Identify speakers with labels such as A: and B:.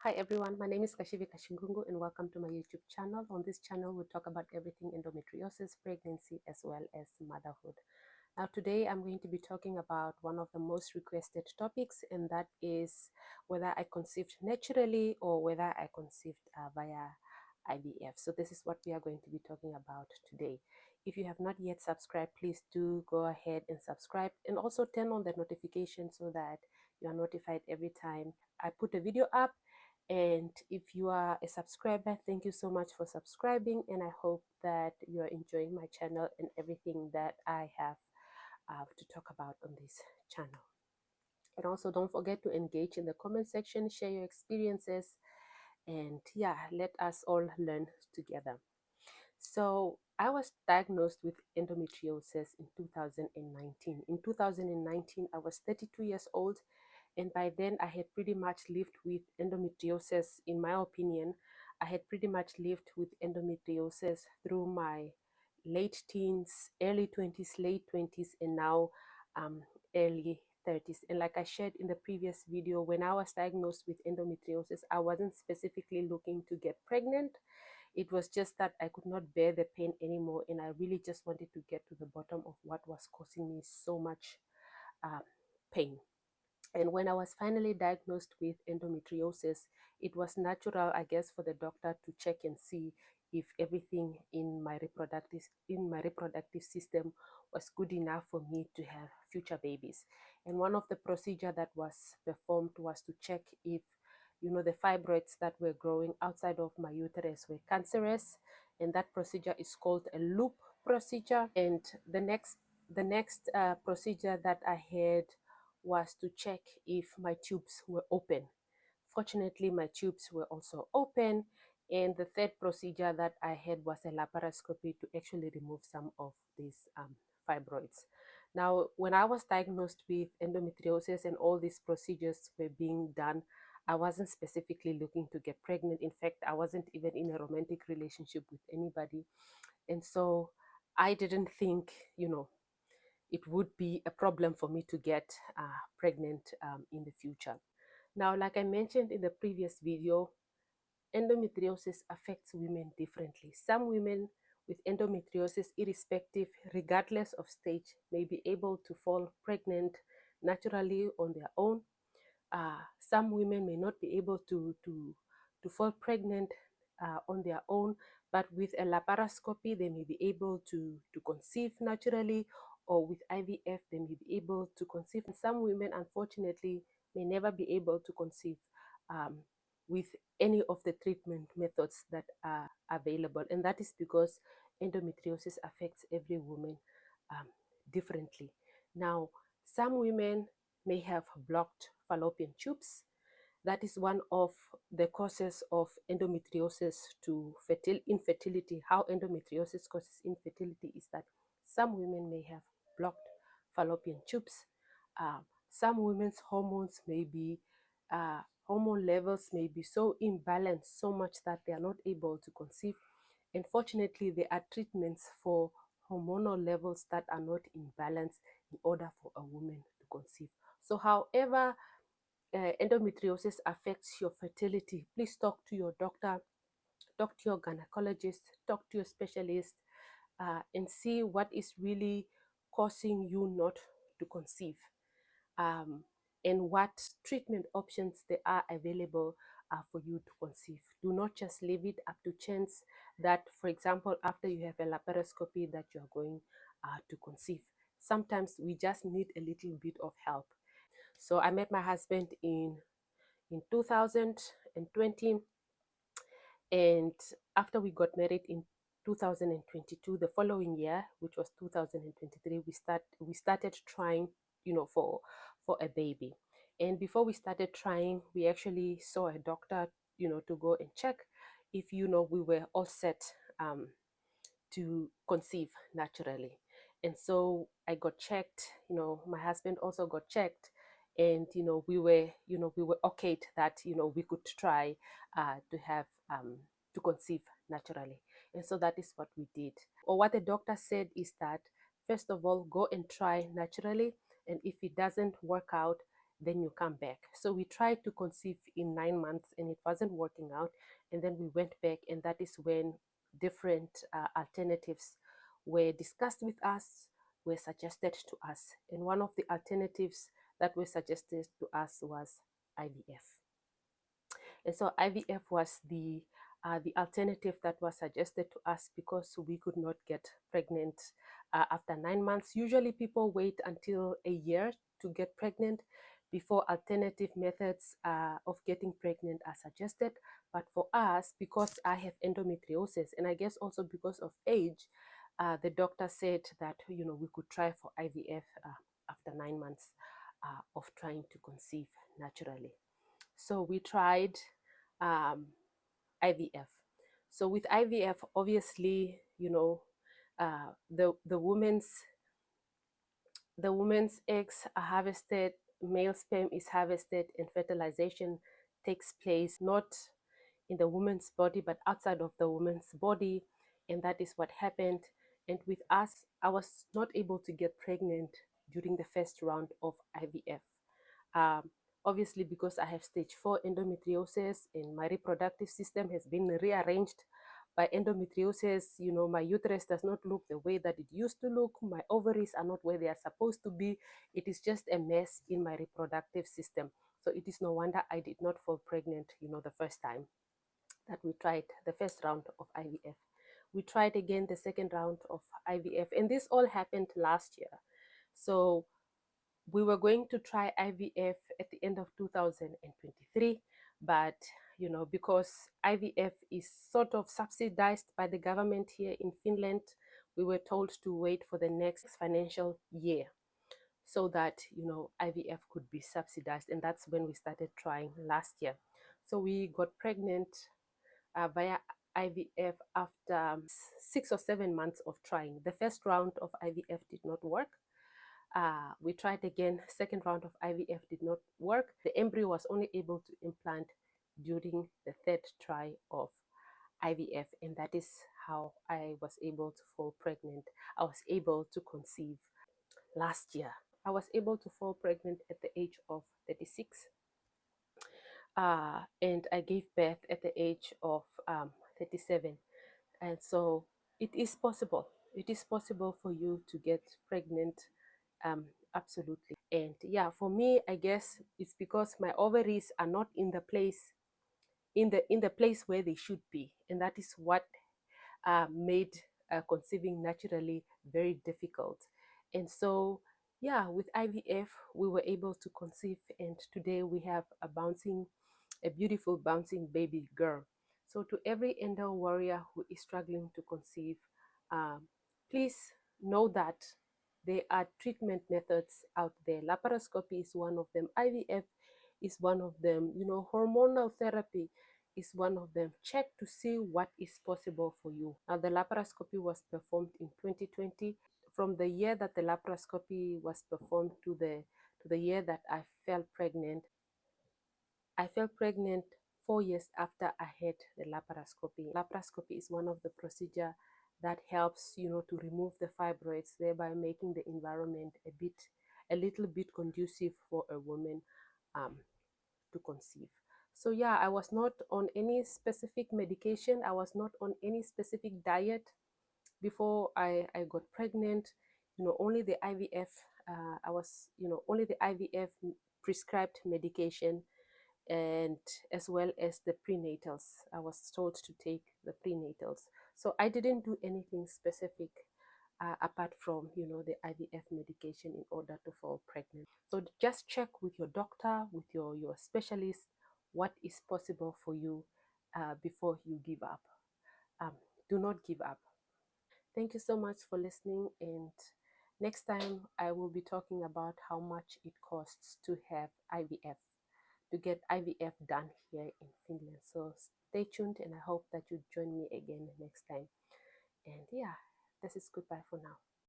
A: Hi everyone, my name is Kashivi Kashingungu and welcome to my YouTube channel. On this channel, we talk about everything endometriosis, pregnancy, as well as motherhood. Now today I'm going to be talking about one of the most requested topics, and that is whether I conceived naturally or whether I conceived via IVF. So this is what we are going to be talking about today. If you have not yet subscribed, please do go ahead and subscribe, and also turn on the notification so that you are notified every time I put a video up. And if you are a subscriber, thank you so much for subscribing, and I hope that you are enjoying my channel and everything that I have to talk about on this channel. And also don't forget to engage in the comment section, share your experiences, and yeah, let us all learn together. So I was diagnosed with endometriosis in 2019. In 2019, I was 32 years old, and by then I had pretty much lived with endometriosis. In my opinion, I had pretty much lived with endometriosis through my late teens, early 20s, late 20s, and now early 30s. And like I shared in the previous video, when I was diagnosed with endometriosis, I wasn't specifically looking to get pregnant. It was just that I could not bear the pain anymore, and I really just wanted to get to the bottom of what was causing me so much uh, pain. And when I was finally diagnosed with endometriosis, it was natural, I guess, for the doctor to check and see if everything in my reproductive system was good enough for me to have future babies. And one of the procedure that was performed was to check if the fibroids that were growing outside of my uterus were cancerous, and that procedure is called a loop procedure. And the next procedure that I had was to check if my tubes were open. Fortunately, my tubes were also open. And the third procedure that I had was a laparoscopy to actually remove some of these fibroids. Now, when I was diagnosed with endometriosis and all these procedures were being done, I wasn't specifically looking to get pregnant. In fact, I wasn't even in a romantic relationship with anybody. And so I didn't think, it would be a problem for me to get pregnant in the future. Now, like I mentioned in the previous video, endometriosis affects women differently. Some women with endometriosis, irrespective, regardless of stage, may be able to fall pregnant naturally on their own. Some women may not be able to fall pregnant on their own, but with a laparoscopy, they may be able to conceive naturally, or with IVF, they may be able to conceive. And some women, unfortunately, may never be able to conceive with any of the treatment methods that are available. And that is because endometriosis affects every woman um, differently. Now, some women may have blocked fallopian tubes. That is one of the causes of endometriosis to infertility. How endometriosis causes infertility is that some women may have blocked fallopian tubes. Some women's hormones may be, hormone levels may be so imbalanced so much that they are not able to conceive. And fortunately, there are treatments for hormonal levels that are not in balance in order for a woman to conceive. So however endometriosis affects your fertility, please talk to your doctor, talk to your gynecologist, talk to your specialist, and see what is really causing you not to conceive, um, and what treatment options there are available for you to conceive. Do not just leave it up to chance that, for example, after you have a laparoscopy, that you are going to conceive. Sometimes we just need a little bit of help. So I met my husband in 2020, and after we got married in 2022, the following year, which was 2023, we started trying, for a baby. And before we started trying, we actually saw a doctor, to go and check if we were all set to conceive naturally. And so I got checked, my husband also got checked, and we were okayed that we could try to have to conceive naturally. And so that is what we did. Or what the doctor said is that, first of all, go and try naturally, and if it doesn't work out, then you come back. So we tried to conceive in 9 months and it wasn't working out. And then we went back, and that is when different alternatives were discussed with us, were suggested to us. And one of the alternatives that were suggested to us was IVF. And so IVF was the alternative that was suggested to us because we could not get pregnant after 9 months. Usually people wait until a year to get pregnant before alternative methods of getting pregnant are suggested. But for us, because I have endometriosis, and I guess also because of age, the doctor said that we could try for IVF after 9 months of trying to conceive naturally. So we tried IVF. So with IVF, obviously, the woman's eggs are harvested, male sperm is harvested, and fertilization takes place not in the woman's body but outside of the woman's body, and that is what happened. And with us, I was not able to get pregnant during the first round of IVF. Um, Obviously, because I have stage 4 endometriosis and my reproductive system has been rearranged by endometriosis. My uterus does not look the way that it used to look. My ovaries are not where they are supposed to be. It is just a mess in my reproductive system. So it is no wonder I did not fall pregnant, the first time that we tried the first round of IVF. We tried again the second round of IVF, and this all happened last year. So we were going to try IVF at the end of 2023, but because IVF is sort of subsidized by the government here in Finland, we were told to wait for the next financial year so that IVF could be subsidized, and that's when we started trying last year. So we got pregnant via IVF after 6 or 7 months of trying. The first round of IVF did not work. We tried again. Second round of IVF did not work. The embryo was only able to implant during the third try of IVF, and that is how I was able to fall pregnant. I was able to conceive last year. I was able to fall pregnant at the age of 36, and I gave birth at the age of 37. And so it is possible. It is possible for you to get pregnant, absolutely. And yeah, for me, I guess it's because my ovaries are not in the place where they should be, and that is what made conceiving naturally very difficult. And so yeah, with IVF we were able to conceive, and today we have a beautiful bouncing baby girl. So to every endo warrior who is struggling to conceive, please know that there are treatment methods out there. Laparoscopy is one of them. IVF is one of them. Hormonal therapy is one of them. Check to see what is possible for you. Now, the laparoscopy was performed in 2020. From the year that the laparoscopy was performed to the year that I fell pregnant, 4 years after I had the laparoscopy. Laparoscopy is one of the procedure that helps, to remove the fibroids, thereby making the environment a little bit conducive for a woman to conceive. So yeah, I was not on any specific medication. I was not on any specific diet before I got pregnant. Only the IVF. I was, only the IVF prescribed medication, and as well as the prenatals. I was told to take the prenatals. So I didn't do anything specific apart from the IVF medication in order to fall pregnant. So just check with your doctor, with your specialist, what is possible for you before you give up. Do not give up. Thank you so much for listening, and next time I will be talking about how much it costs to have IVF, to get IVF done here in Finland. So stay tuned, and I hope that you join me again next time. And yeah, this is goodbye for now.